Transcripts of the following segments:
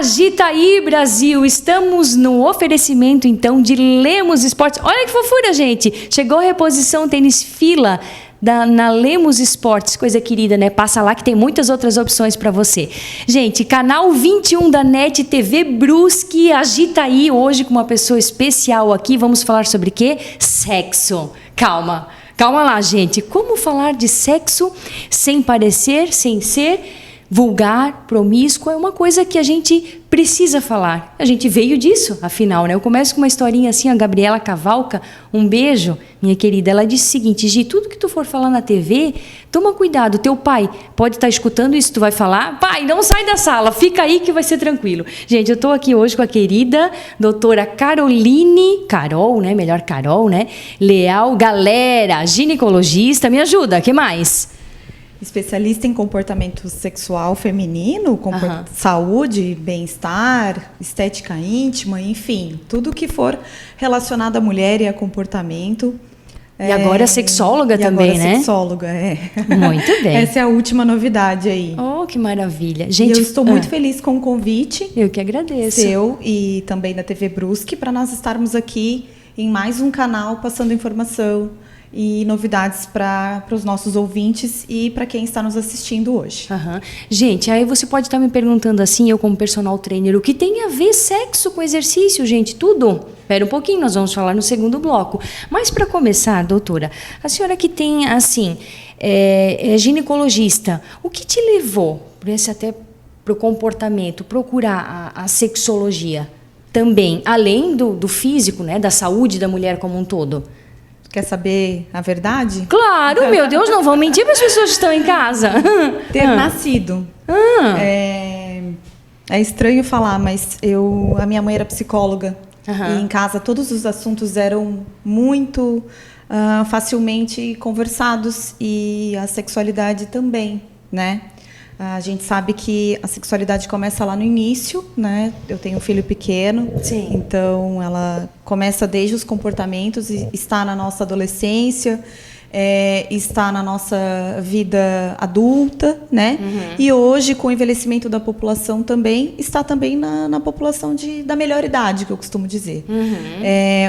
Agita aí, Brasil! Estamos no oferecimento, então, de Lemos Esportes. Olha que fofura, gente! Chegou a reposição Tênis Fila na Lemos Esportes. Coisa querida, né? Passa lá que tem muitas outras opções para você. Gente, canal 21 da NET TV Brusque. Agita aí hoje com uma pessoa especial aqui. Vamos falar sobre o quê? Sexo. Calma lá, gente. Como falar de sexo sem parecer, sem ser vulgar, promíscuo, é uma coisa que a gente precisa falar. A gente veio disso, afinal, né? Eu começo com uma historinha assim, a Gabriela Cavalca, um beijo, minha querida. Ela disse o seguinte: Gi, tudo que tu for falar na TV, toma cuidado, teu pai pode estar escutando isso, tu vai falar, pai, não sai da sala, fica aí que vai ser tranquilo. Gente, eu tô aqui hoje com a querida doutora Carol, né? Melhor Carol, né? Leal, galera, ginecologista, me ajuda, que mais? Especialista em comportamento sexual feminino, saúde, bem-estar, estética íntima, enfim, tudo que for relacionado à mulher e a comportamento. E agora sexóloga também, né? Sexóloga, Muito bem. Essa é a última novidade aí. Oh, que maravilha. Gente, eu estou muito feliz com o convite. Eu que agradeço. Seu e também da TV Brusque, para nós estarmos aqui em mais um canal passando informação e novidades para os nossos ouvintes e para quem está nos assistindo hoje. Gente, aí você pode estar me perguntando assim, eu como personal trainer, o que tem a ver sexo com exercício, gente? Tudo? Espera um pouquinho, nós vamos falar no segundo bloco. Mas para começar, doutora, a senhora que tem, assim, é ginecologista, o que te levou para o comportamento, procurar a sexologia também, além do físico, né, da saúde da mulher como um todo? Quer saber a verdade? Claro, meu Deus, não vão mentir para as pessoas que estão em casa. Ter nascido. É estranho falar, mas a minha mãe era psicóloga. E em casa todos os assuntos eram muito facilmente conversados. E a sexualidade também, né? A gente sabe que a sexualidade começa lá no início, né? Eu tenho um filho pequeno, sim. Então ela começa desde os comportamentos e está na nossa adolescência, está na nossa vida adulta, né? E hoje, com o envelhecimento da população também, está também na população da melhor idade, que eu costumo dizer.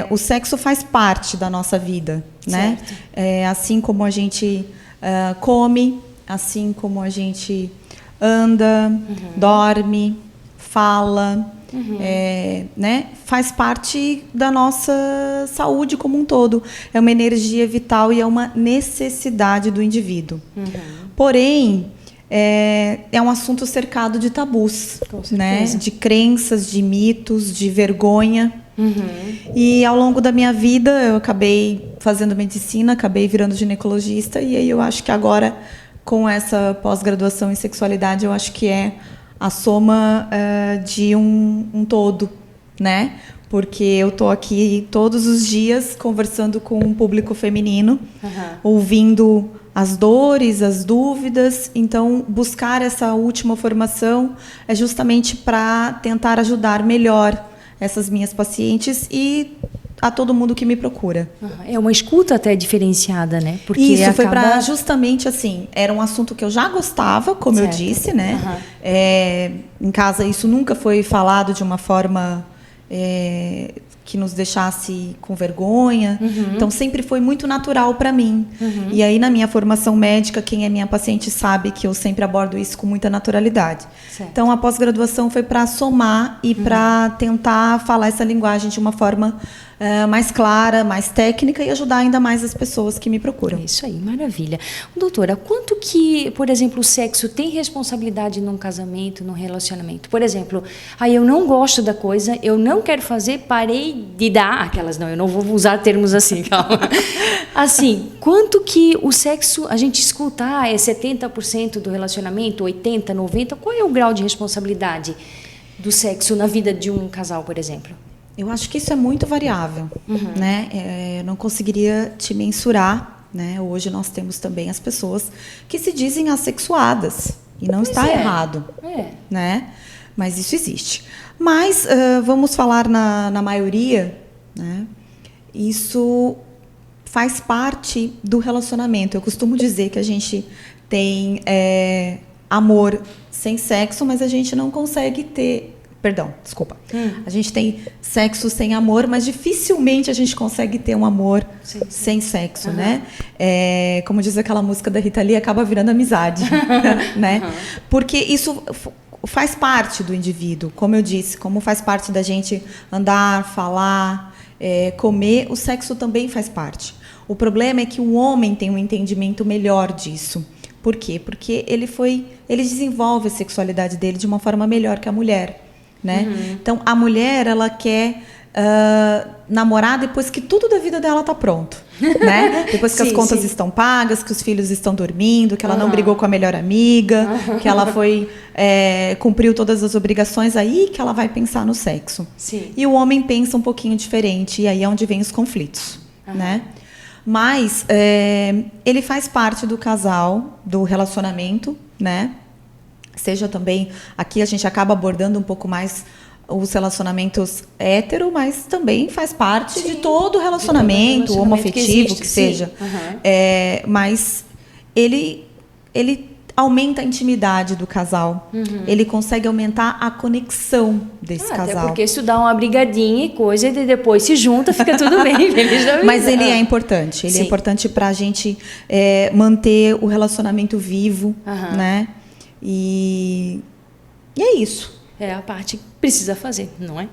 O sexo faz parte da nossa vida, né? Assim como a gente come, assim como a gente anda, dorme, fala, né? Faz parte da nossa saúde como um todo. É uma energia vital e é uma necessidade do indivíduo. Porém, é um assunto cercado de tabus, né? De crenças, de mitos, de vergonha. E ao longo da minha vida, eu acabei fazendo medicina, acabei virando ginecologista, e aí eu acho que agora, com essa pós-graduação em sexualidade, eu acho que é a soma de um todo, né? Porque eu estou aqui todos os dias conversando com um público feminino, ouvindo as dores, as dúvidas. Então, buscar essa última formação é justamente para tentar ajudar melhor essas minhas pacientes e a todo mundo que me procura. É uma escuta até diferenciada, né? Porque isso foi para justamente assim, era um assunto que eu já gostava, como eu disse, né? Em casa isso nunca foi falado de uma forma que nos deixasse com vergonha. Então sempre foi muito natural para mim. E aí, na minha formação médica, quem é minha paciente sabe que eu sempre abordo isso com muita naturalidade. Então a pós-graduação foi para somar e para tentar falar essa linguagem de uma forma mais clara, mais técnica e ajudar ainda mais as pessoas que me procuram. É isso aí, maravilha. Doutora, quanto que, por exemplo, o sexo tem responsabilidade num casamento, num relacionamento? Por exemplo, eu não gosto da coisa, eu não quero fazer, parei de dar, eu não vou usar termos assim, calma. Assim, quanto que o sexo, a gente escuta, é 70% do relacionamento, 80%, 90%, qual é o grau de responsabilidade do sexo na vida de um casal, por exemplo? Eu acho que isso é muito variável, né? Eu não conseguiria te mensurar, né? Hoje nós temos também as pessoas que se dizem assexuadas e não está errado, né? Mas isso existe. Mas vamos falar na maioria, né? Isso faz parte do relacionamento. Eu costumo dizer que a gente tem amor sem sexo, mas a gente não consegue ter Perdão, desculpa. A gente tem sexo sem amor, mas dificilmente a gente consegue ter um amor sem sexo, né? Como diz aquela música da Rita Lee, acaba virando amizade, né? Porque isso faz parte do indivíduo, como eu disse, como faz parte da gente andar, falar, comer, o sexo também faz parte. O problema é que o homem tem um entendimento melhor disso. Por quê? Porque ele desenvolve a sexualidade dele de uma forma melhor que a mulher. Né? Então, a mulher, ela quer namorar depois que tudo da vida dela está pronto. Né? Depois que as contas estão pagas, que os filhos estão dormindo, que ela não brigou com a melhor amiga, que ela cumpriu todas as obrigações, aí que ela vai pensar no sexo. Sim. E o homem pensa um pouquinho diferente, e aí é onde vem os conflitos. Né? Mas ele faz parte do casal, do relacionamento, né? Seja também, aqui a gente acaba abordando um pouco mais os relacionamentos hétero, mas também faz parte de todo relacionamento homoafetivo que seja. Mas ele aumenta a intimidade do casal. Ele consegue aumentar a conexão desse casal. Até porque se dá uma brigadinha e coisa, e depois se junta, fica tudo bem. Mas ele é importante. Ele é importante para a gente manter o relacionamento vivo, né? E é isso. É a parte que precisa fazer, não é?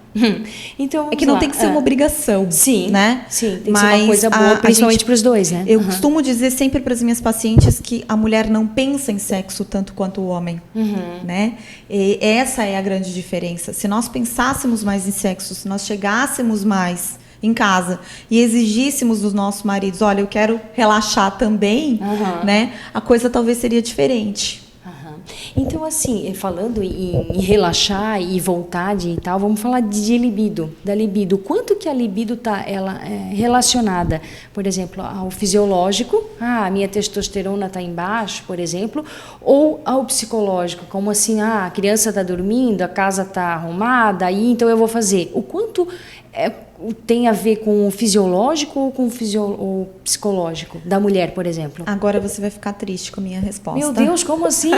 Então, que não tem que ser uma obrigação. Sim, né? Sim, tem que ser uma coisa boa, principalmente para os dois, né? Eu costumo dizer sempre para as minhas pacientes que a mulher não pensa em sexo tanto quanto o homem. Né? E essa é a grande diferença. Se nós pensássemos mais em sexo, se nós chegássemos mais em casa e exigíssemos dos nossos maridos, olha, eu quero relaxar também, né? A coisa talvez seria diferente. Então, assim, falando em relaxar e vontade e tal, vamos falar de libido, da libido. Quanto que a libido está relacionada, por exemplo, ao fisiológico, a minha testosterona está embaixo, por exemplo, ou ao psicológico, como assim, a criança está dormindo, a casa está arrumada, aí então eu vou fazer. O quanto tem a ver com o fisiológico ou com o psicológico da mulher, por exemplo? Agora você vai ficar triste com a minha resposta. Meu Deus, como assim?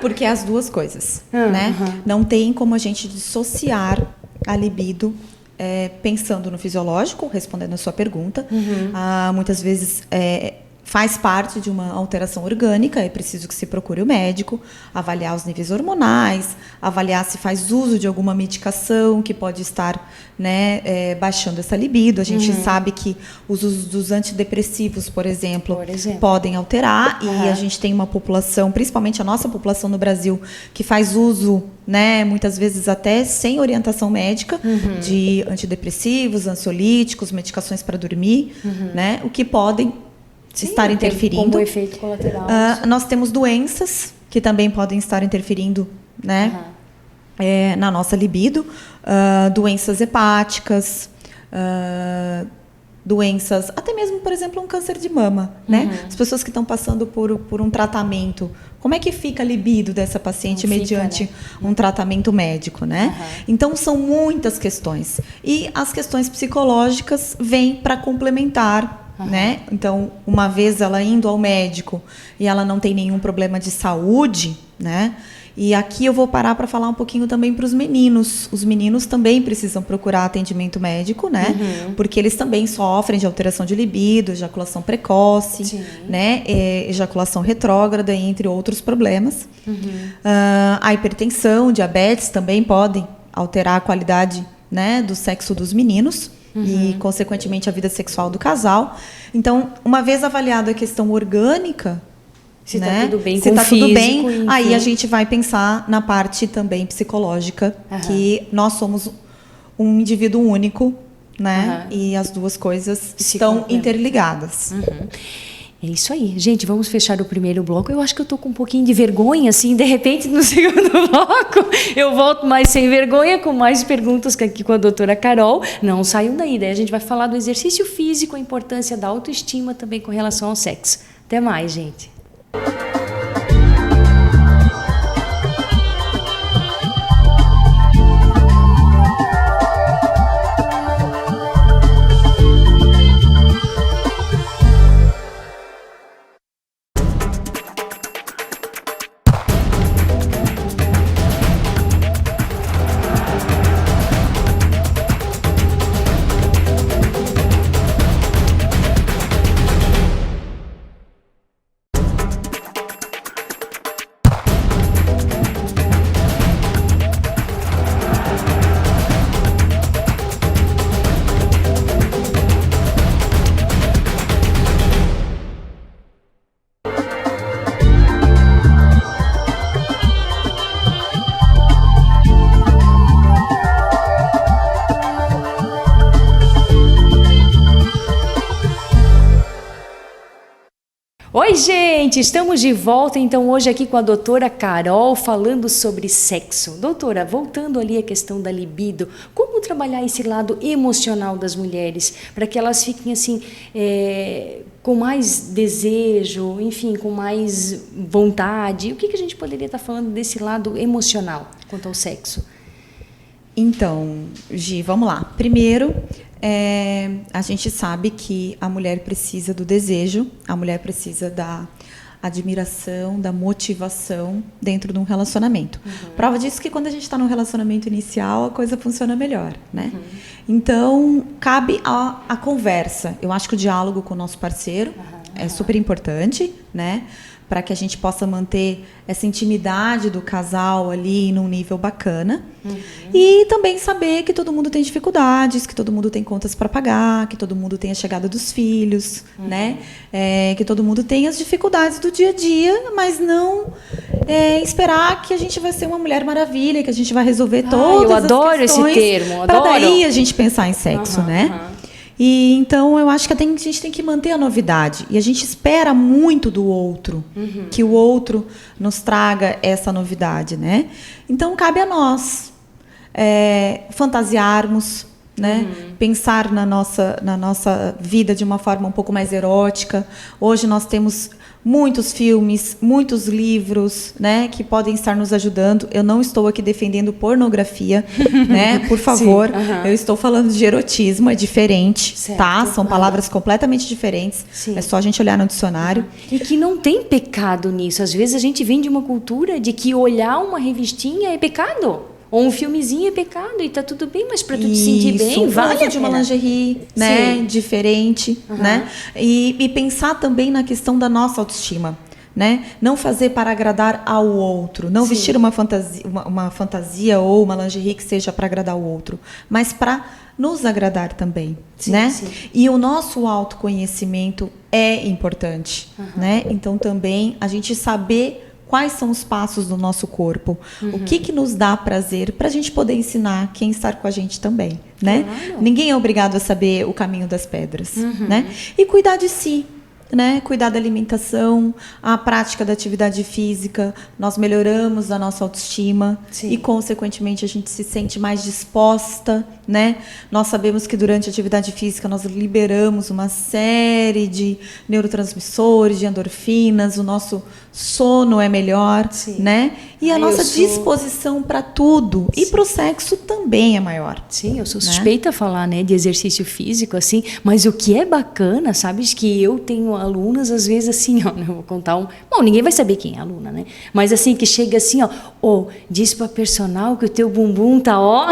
Porque é as duas coisas, né? Não tem como a gente dissociar a libido pensando no fisiológico, respondendo a sua pergunta. Muitas vezes faz parte de uma alteração orgânica, é preciso que se procure o médico, avaliar os níveis hormonais, avaliar se faz uso de alguma medicação que pode estar, né, baixando essa libido. A gente sabe que os usos dos antidepressivos, por exemplo, podem alterar, e a gente tem uma população, principalmente a nossa população no Brasil, que faz uso, né, muitas vezes até sem orientação médica, de antidepressivos, ansiolíticos, medicações para dormir, né, o que podem estar interferindo. Como efeito colateral. Nós temos doenças que também podem estar interferindo, né, na nossa libido. Doenças hepáticas, doenças, até mesmo, por exemplo, um câncer de mama, né? As pessoas que estão passando por um tratamento, como é que fica a libido dessa paciente mediante um tratamento médico, né? Então, são muitas questões. E as questões psicológicas vêm para complementar, né? Então, uma vez ela indo ao médico e ela não tem nenhum problema de saúde, né? E aqui eu vou parar para falar um pouquinho também para os meninos. Os meninos também precisam procurar atendimento médico, né? Porque eles também sofrem de alteração de libido, ejaculação precoce, né? Ejaculação retrógrada, entre outros problemas. A hipertensão, diabetes também podem alterar a qualidade, né, do sexo dos meninos. E, consequentemente, a vida sexual do casal. Então, uma vez avaliada a questão orgânica, se está, né, tudo bem, se com tá físico, tudo bem, enfim, aí a gente vai pensar na parte também psicológica, que nós somos um indivíduo único, né? E as duas coisas estão interligadas. É isso aí. Gente, vamos fechar o primeiro bloco. Eu acho que eu tô com um pouquinho de vergonha, assim, de repente, no segundo bloco, eu volto mais sem vergonha, com mais perguntas aqui com a doutora Carol. Não saiam daí, daí a gente vai falar do exercício físico, a importância da autoestima também com relação ao sexo. Até mais, gente. Oi, gente! Estamos de volta, então, hoje aqui com a doutora Carol, falando sobre sexo. Doutora, voltando ali à questão da libido, como trabalhar esse lado emocional das mulheres, para que elas fiquem, assim, com mais desejo, enfim, com mais vontade? O que a gente poderia estar falando desse lado emocional quanto ao sexo? Então, Gi, vamos lá. Primeiro, a gente sabe que a mulher precisa do desejo, a mulher precisa da admiração, da motivação dentro de um relacionamento. Prova disso que quando a gente está num relacionamento inicial, a coisa funciona melhor, né? Então, cabe a conversa. Eu acho que o diálogo com o nosso parceiro é super importante, né? Para que a gente possa manter essa intimidade do casal ali num nível bacana. E também saber que todo mundo tem dificuldades, que todo mundo tem contas para pagar, que todo mundo tem a chegada dos filhos, né? Que todo mundo tem as dificuldades do dia a dia, mas não esperar que a gente vai ser uma mulher maravilha, que a gente vai resolver todas as questões. Eu adoro esse termo, para daí a gente pensar em sexo, né? E então eu acho que a gente tem que manter a novidade. E a gente espera muito do outro, que o outro nos traga essa novidade, né? Então cabe a nós fantasiarmos, né? Pensar na nossa vida de uma forma um pouco mais erótica. Hoje nós temos muitos filmes, muitos livros, né, que podem estar nos ajudando. Eu não estou aqui defendendo pornografia, né? Por favor. Eu estou falando de erotismo, é diferente, certo, tá? São palavras completamente diferentes. Sim. É só a gente olhar no dicionário. E que não tem pecado nisso. Às vezes a gente vem de uma cultura de que olhar uma revistinha é pecado. Ou um filmezinho é pecado e tá tudo bem, mas para tu te sentir bem, vale de uma lingerie, né? Sim. Diferente, né? E pensar também na questão da nossa autoestima, né? Não fazer para agradar ao outro, não vestir uma fantasia ou uma lingerie que seja para agradar o outro, mas para nos agradar também, né? Sim. E o nosso autoconhecimento é importante, né? Então também a gente saber quais são os passos do nosso corpo, o que nos dá prazer, para a gente poder ensinar quem está com a gente também, né? Claro. Ninguém é obrigado a saber o caminho das pedras, né? E cuidar de si, né? Cuidar da alimentação, a prática da atividade física, nós melhoramos a nossa autoestima. Sim. E, consequentemente, a gente se sente mais disposta, né? Nós sabemos que durante a atividade física nós liberamos uma série de neurotransmissores, de endorfinas, o nosso sono é melhor, né? E a nossa disposição para tudo e para o sexo também é maior. Sim, eu sou suspeita a falar, né, de exercício físico, assim, mas o que é bacana, sabes, que eu tenho alunas, às vezes, assim, ó, eu vou contar bom, ninguém vai saber quem é a aluna, né? Mas assim, que chega assim, ó, diz pra personal que o teu bumbum tá, ó,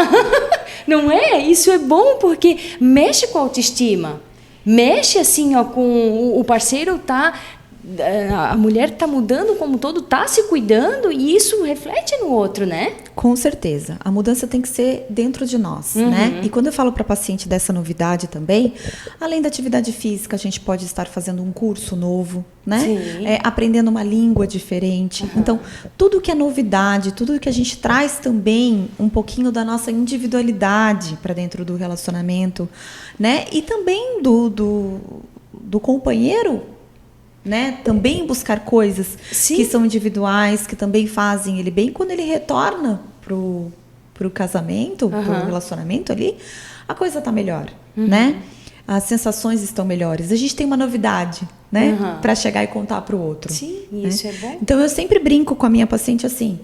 não é? Isso é bom porque mexe com a autoestima, mexe assim, ó, com o parceiro tá... A mulher está mudando como um todo, está se cuidando e isso reflete no outro, né? Com certeza. A mudança tem que ser dentro de nós, né? E quando eu falo para a paciente dessa novidade também, além da atividade física, a gente pode estar fazendo um curso novo, né? Aprendendo uma língua diferente. Então, tudo que é novidade, tudo que a gente traz também um pouquinho da nossa individualidade para dentro do relacionamento, né? E também do companheiro, né? Também buscar coisas que são individuais, que também fazem ele bem. Quando ele retorna pro casamento, pro relacionamento ali, a coisa está melhor, né? As sensações estão melhores. A gente tem uma novidade, né? Para chegar e contar pro outro. Sim, né? Isso é bom. Então eu sempre brinco com a minha paciente assim: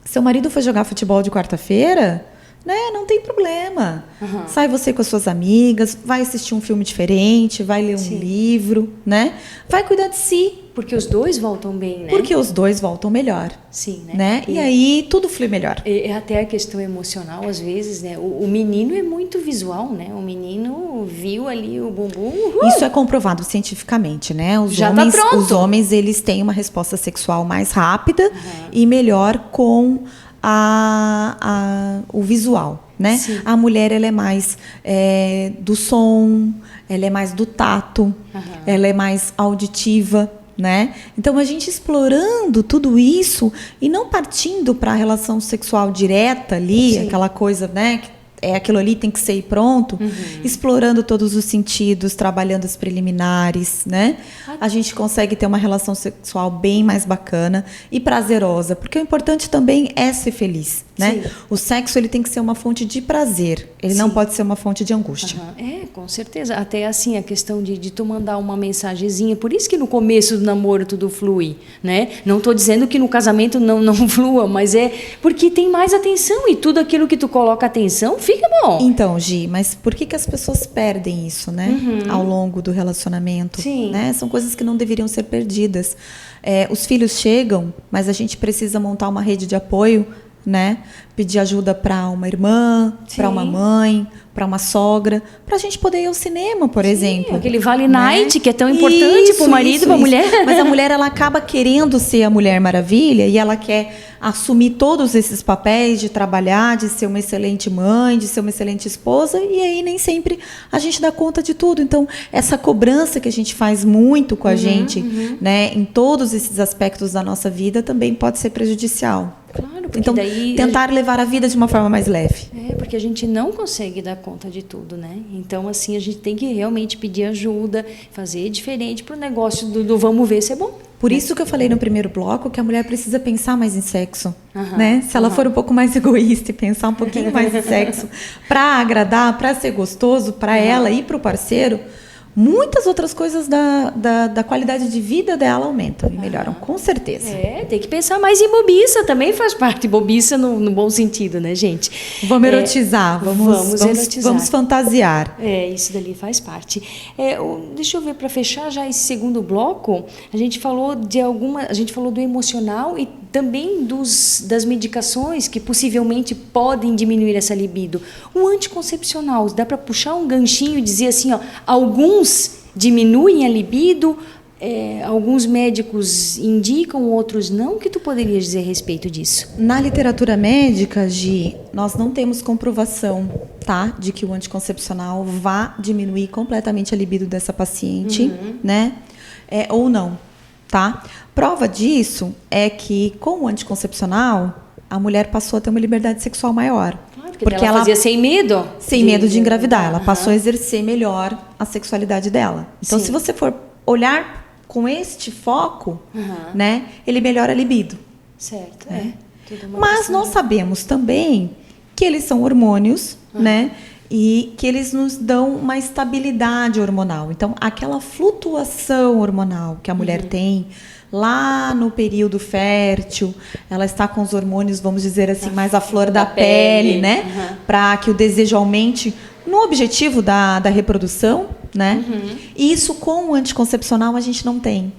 seu marido foi jogar futebol de quarta-feira, né? Não tem problema. Sai você com as suas amigas, vai assistir um filme diferente, vai ler um livro, né? Vai cuidar de si. Porque os dois voltam bem, né? Porque os dois voltam melhor. Sim, né? E aí tudo flui melhor. Até a questão emocional, às vezes, né? O menino é muito visual, né? O menino viu ali o bumbum. Isso é comprovado cientificamente, né? Os homens, eles têm uma resposta sexual mais rápida e melhor com o visual, né? Sim. A mulher, ela é mais do som, ela é mais do tato, ela é mais auditiva, né? Então a gente explorando tudo isso e não partindo para a relação sexual direta ali, aquela coisa, né? é aquilo ali, tem que ser e pronto, explorando todos os sentidos, trabalhando os preliminares, né? A gente consegue ter uma relação sexual bem mais bacana e prazerosa, porque o importante também é ser feliz, né? Sim. O sexo, ele tem que ser uma fonte de prazer, ele não pode ser uma fonte de angústia. Com certeza. Até assim, a questão de tu mandar uma mensagenzinha, por isso que no começo do namoro tudo flui, né? Não estou dizendo que no casamento não flua, mas é porque tem mais atenção e tudo aquilo que tu coloca atenção fica bom. Então, Gi, mas por que as pessoas perdem isso, né? Ao longo do relacionamento, Sim. né? São coisas que não deveriam ser perdidas. Os filhos chegam, mas a gente precisa montar uma rede de apoio, né? Pedir ajuda para uma irmã, para uma mãe, para uma sogra, para a gente poder ir ao cinema, por exemplo. Aquele Vale Night, que é tão importante para o marido e para a mulher. Mas a mulher, ela acaba querendo ser a Mulher Maravilha e ela quer assumir todos esses papéis de trabalhar, de ser uma excelente mãe, de ser uma excelente esposa, e aí nem sempre a gente dá conta de tudo. Então, essa cobrança que a gente faz muito com a gente, né, em todos esses aspectos da nossa vida, também pode ser prejudicial. Claro, porque então, daí tentar levar a vida de uma forma mais leve. Porque a gente não consegue dar conta de tudo, né? Então, assim, a gente tem que realmente pedir ajuda, fazer diferente para o negócio do vamos ver se é bom. Por isso que eu falei no primeiro bloco que a mulher precisa pensar mais em sexo, né? Se ela for um pouco mais egoísta e pensar um pouquinho mais em sexo para agradar, para ser gostoso, para ela e para o parceiro, muitas outras coisas da qualidade de vida dela aumentam e melhoram, com certeza. Tem que pensar mais em bobiça, também faz parte, bobiça no bom sentido, né, gente? Vamos erotizar, vamos erotizar. Vamos fantasiar. Isso dali faz parte. Deixa eu ver, para fechar já esse segundo bloco, a gente falou do emocional e também das medicações que possivelmente podem diminuir essa libido. O anticoncepcional, dá para puxar um ganchinho e dizer assim, ó, alguns diminuem a libido, alguns médicos indicam, outros não. O que tu poderias dizer a respeito disso? Na literatura médica, Gi, nós não temos comprovação, tá, de que o anticoncepcional vá diminuir completamente a libido dessa paciente, né? Ou não, tá? Prova disso é que com o anticoncepcional a mulher passou a ter uma liberdade sexual maior. Porque ela fazia sem medo? Sem medo de engravidar. Ela passou a exercer melhor a sexualidade dela. Então, se você for olhar com este foco, né, ele melhora a libido. Certo. Mas nós sabemos também que eles são hormônios, né, e que eles nos dão uma estabilidade hormonal. Então, aquela flutuação hormonal que a mulher tem lá no período fértil, ela está com os hormônios, vamos dizer assim, mais à flor da pele, né? Para que o desejo aumente no objetivo da reprodução, né? E isso com o anticoncepcional a gente não tem.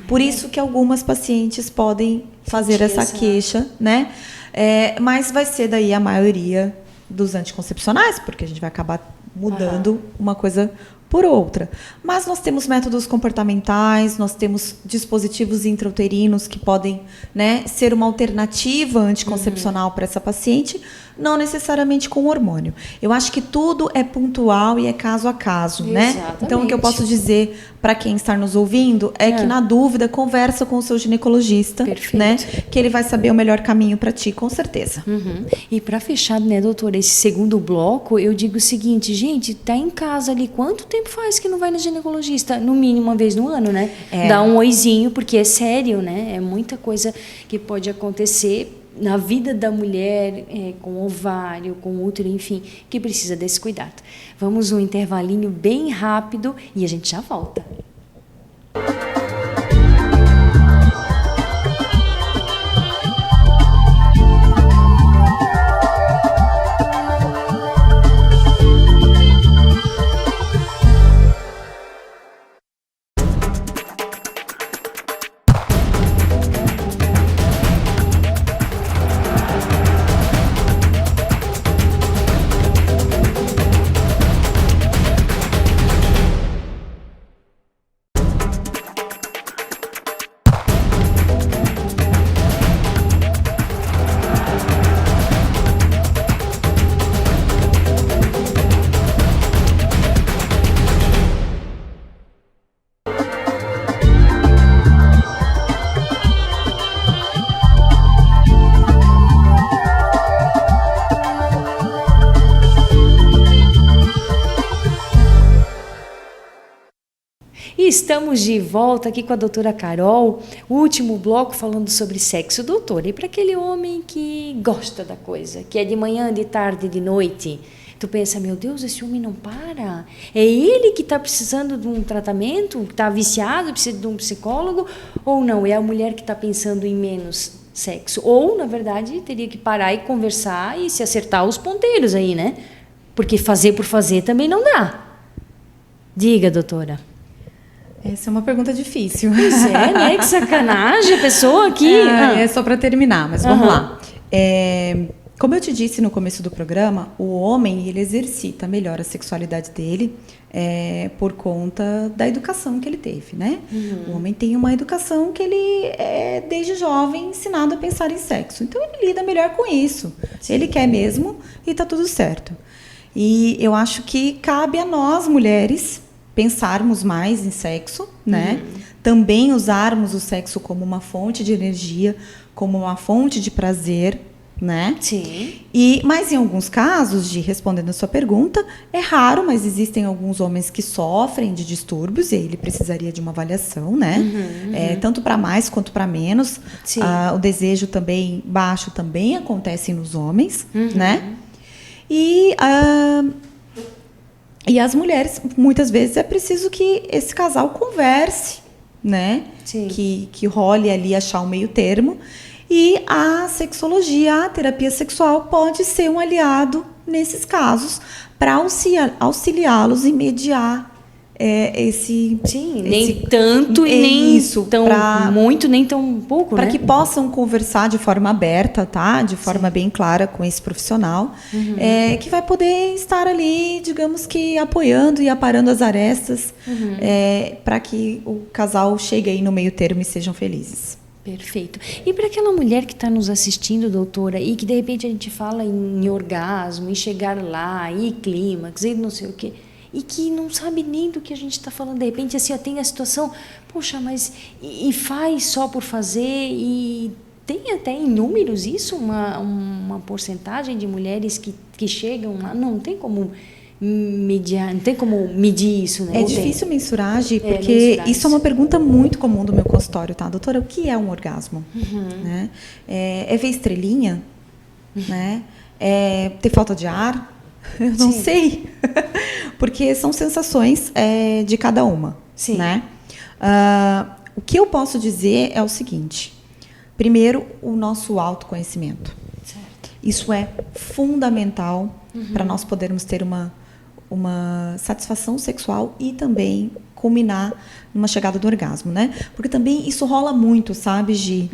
Por isso que algumas pacientes podem fazer essa queixa, né? Mas vai ser daí a maioria dos anticoncepcionais, porque a gente vai acabar mudando uma coisa por outra. Mas nós temos métodos comportamentais, nós temos dispositivos intrauterinos que podem, né, ser uma alternativa anticoncepcional para essa paciente, não necessariamente com hormônio. Eu acho que tudo é pontual e é caso a caso, né? Então, o que eu posso dizer para quem está nos ouvindo é que, na dúvida, conversa com o seu ginecologista, né? Que ele vai saber o melhor caminho para ti, com certeza. E para fechar, né, doutora, esse segundo bloco, eu digo o seguinte, gente, tá em casa ali, quanto tempo faz que não vai no ginecologista? No mínimo uma vez no ano, né? Dá um oizinho, porque é sério, né? É muita coisa que pode acontecer na vida da mulher, com ovário, com útero, enfim, que precisa desse cuidado. Vamos um intervalinho bem rápido e a gente já volta. estamos de volta aqui com a doutora Carol, o último bloco falando sobre sexo. Doutora, e para aquele homem que gosta da coisa, que é de manhã, de tarde, de noite, tu pensa, meu Deus, esse homem não para? É ele que está precisando de um tratamento, está viciado, precisa de um psicólogo? Ou não, é a mulher que está pensando em menos sexo? Ou, na verdade, teria que parar e conversar e se acertar os ponteiros aí, né? Porque fazer por fazer também não dá. Diga, doutora. Essa é uma pergunta difícil. Pois é, né? Que sacanagem, a pessoa aqui. É só para terminar, mas vamos lá. Como eu te disse no começo do programa, o homem ele exercita melhor a sexualidade dele por conta da educação que ele teve, né? O homem tem uma educação que ele é, desde jovem, ensinado a pensar em sexo. Então, ele lida melhor com isso. Sim. Ele quer mesmo e está tudo certo. E eu acho que cabe a nós, mulheres, pensarmos mais em sexo, né? Também usarmos o sexo como uma fonte de energia, como uma fonte de prazer, né? Sim. Mas em alguns casos, respondendo a sua pergunta, é raro, mas existem alguns homens que sofrem de distúrbios e aí ele precisaria de uma avaliação, né? Tanto para mais quanto para menos. O desejo também baixo também acontece nos homens, né? E as mulheres, muitas vezes, é preciso que esse casal converse, né? Sim. Que role ali, achar um meio termo. E a sexologia, a terapia sexual, pode ser um aliado nesses casos para auxiliá-los e mediar esse... Sim, nem tanto e nem tão muito, nem tão pouco, para né? que possam conversar de forma aberta, tá? De forma bem clara com esse profissional, que vai poder estar ali, digamos que apoiando e aparando as arestas para que o casal chegue aí no meio termo e sejam felizes. Perfeito. E para aquela mulher que está nos assistindo, doutora, e que de repente a gente fala em orgasmo, em chegar lá, e clímax, e não sei o quê, e que não sabe nem do que a gente está falando, de repente assim, tem a situação, poxa, mas e faz só por fazer, e tem até em números isso, uma porcentagem de mulheres que chegam lá, não tem como mediar, não tem como medir isso, né? É difícil mensurar, Gi, porque isso é uma pergunta muito comum do meu consultório, tá? Doutora, o que é um orgasmo? Né? É ver estrelinha? Né? É ter falta de ar? Eu não sei. Porque são sensações de cada uma. Sim. Né? O que eu posso dizer é o seguinte. Primeiro, o nosso autoconhecimento. Certo. Isso é fundamental para nós podermos ter uma satisfação sexual e também culminar numa chegada do orgasmo, né? Porque também isso rola muito, sabe, Gi?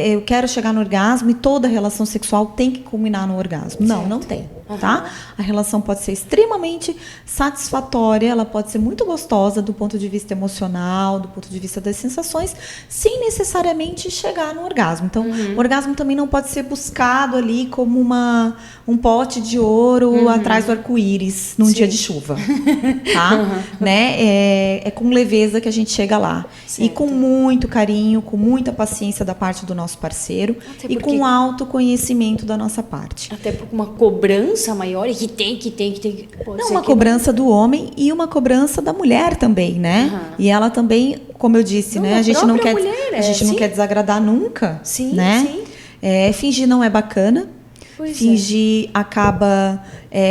Eu quero chegar no orgasmo e toda relação sexual tem que culminar no orgasmo. Não, não tem, tá? A relação pode ser extremamente satisfatória, ela pode ser muito gostosa do ponto de vista emocional, do ponto de vista das sensações, sem necessariamente chegar no orgasmo. Então, o orgasmo também não pode ser buscado ali como um pote de ouro atrás do arco-íris num dia de chuva, tá? Né? É com leveza que a gente chega lá. Certo. E com muito carinho, com muita paciência da parte do nosso parceiro e com autoconhecimento da nossa parte. Até por uma cobrança maior e que tem. Não, uma cobrança do homem e uma cobrança da mulher também, né? E ela também, como eu disse, né? A gente não quer, a gente não quer desagradar nunca, né? Sim. Fingir não é bacana. Fingir acaba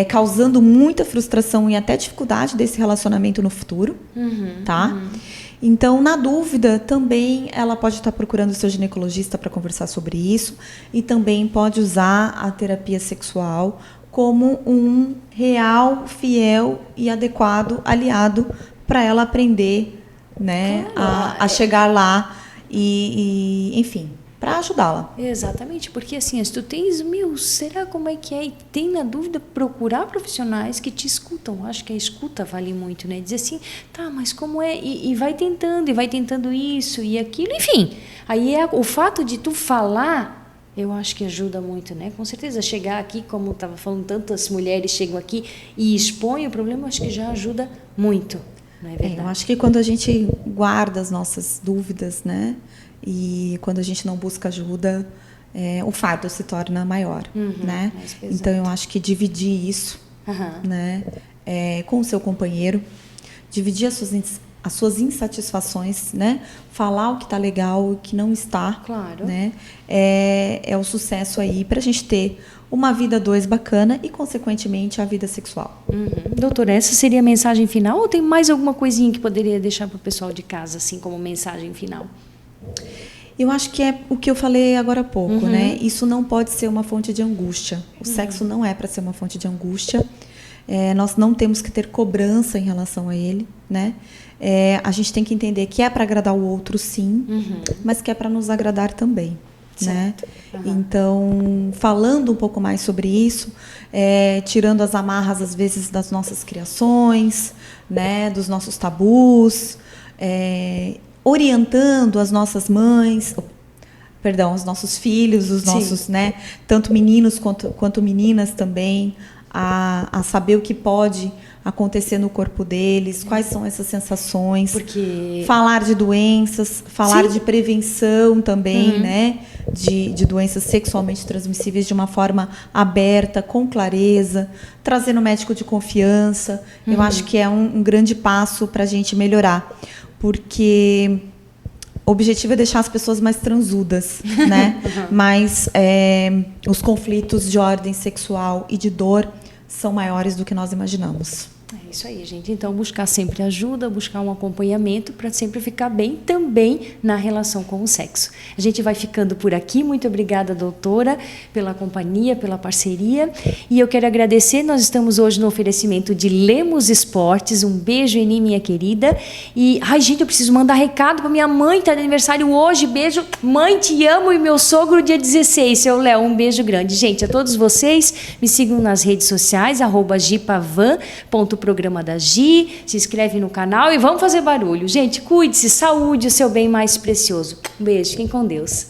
causando muita frustração e até dificuldade desse relacionamento no futuro, tá? Então, na dúvida, também ela pode estar procurando o seu ginecologista para conversar sobre isso e também pode usar a terapia sexual como um real, fiel e adequado aliado para ela aprender, né, a chegar lá e enfim, para ajudá-la. Exatamente, porque assim, se tu tens, será como é que é? E tem na dúvida, procurar profissionais que te escutam. Acho que a escuta vale muito, né? Dizer assim, tá, mas como é? E vai tentando isso e aquilo, enfim. Aí o fato de tu falar, eu acho que ajuda muito, né? Com certeza, chegar aqui, como estava falando, tantas mulheres chegam aqui e expõem o problema, acho que já ajuda muito, não é verdade? Eu acho que quando a gente guarda as nossas dúvidas, né? E quando a gente não busca ajuda, o fardo se torna maior, né? Então, eu acho que dividir isso, né, com o seu companheiro, dividir as as suas insatisfações, né? Falar o que está legal e o que não está. Claro. Né? É o sucesso aí para a gente ter uma vida 2 bacana e, consequentemente, a vida sexual. Doutora, essa seria a mensagem final ou tem mais alguma coisinha que poderia deixar para o pessoal de casa, assim, como mensagem final? Eu acho que é o que eu falei agora há pouco, né? Isso não pode ser uma fonte de angústia. O sexo não é para ser uma fonte de angústia. Nós não temos que ter cobrança em relação a ele, né? A gente tem que entender que é para agradar o outro, sim, mas que é para nos agradar também. Né? Então, falando um pouco mais sobre isso, tirando as amarras, às vezes, das nossas criações, né? Dos nossos tabus, orientando as nossas mães, os nossos filhos, os nossos, né? Tanto meninos quanto meninas também, a saber o que pode acontecer no corpo deles, quais são essas sensações. Porque... Falar de doenças, falar de prevenção também, né? De doenças sexualmente transmissíveis de uma forma aberta, com clareza, trazendo médico de confiança. Eu acho que é um grande passo para a gente melhorar, porque o objetivo é deixar as pessoas mais transudas, né? Mas os conflitos de ordem sexual e de dor são maiores do que nós imaginamos. É isso aí, gente. Então, buscar sempre ajuda, buscar um acompanhamento para sempre ficar bem também na relação com o sexo. A gente vai ficando por aqui. Muito obrigada, doutora, pela companhia, pela parceria. E eu quero agradecer. Nós estamos hoje no oferecimento de Lemos Esportes. Um beijo, Eni, minha querida. E, gente, eu preciso mandar recado para minha mãe, está de aniversário hoje. Beijo. Mãe, te amo. E meu sogro, dia 16. Seu Léo, um beijo grande. Gente, a todos vocês, me sigam nas redes sociais, @gipavan.programa da Gi, se inscreve no canal e vamos fazer barulho. Gente, cuide-se, saúde, o seu bem mais precioso. Um beijo, fiquem com Deus.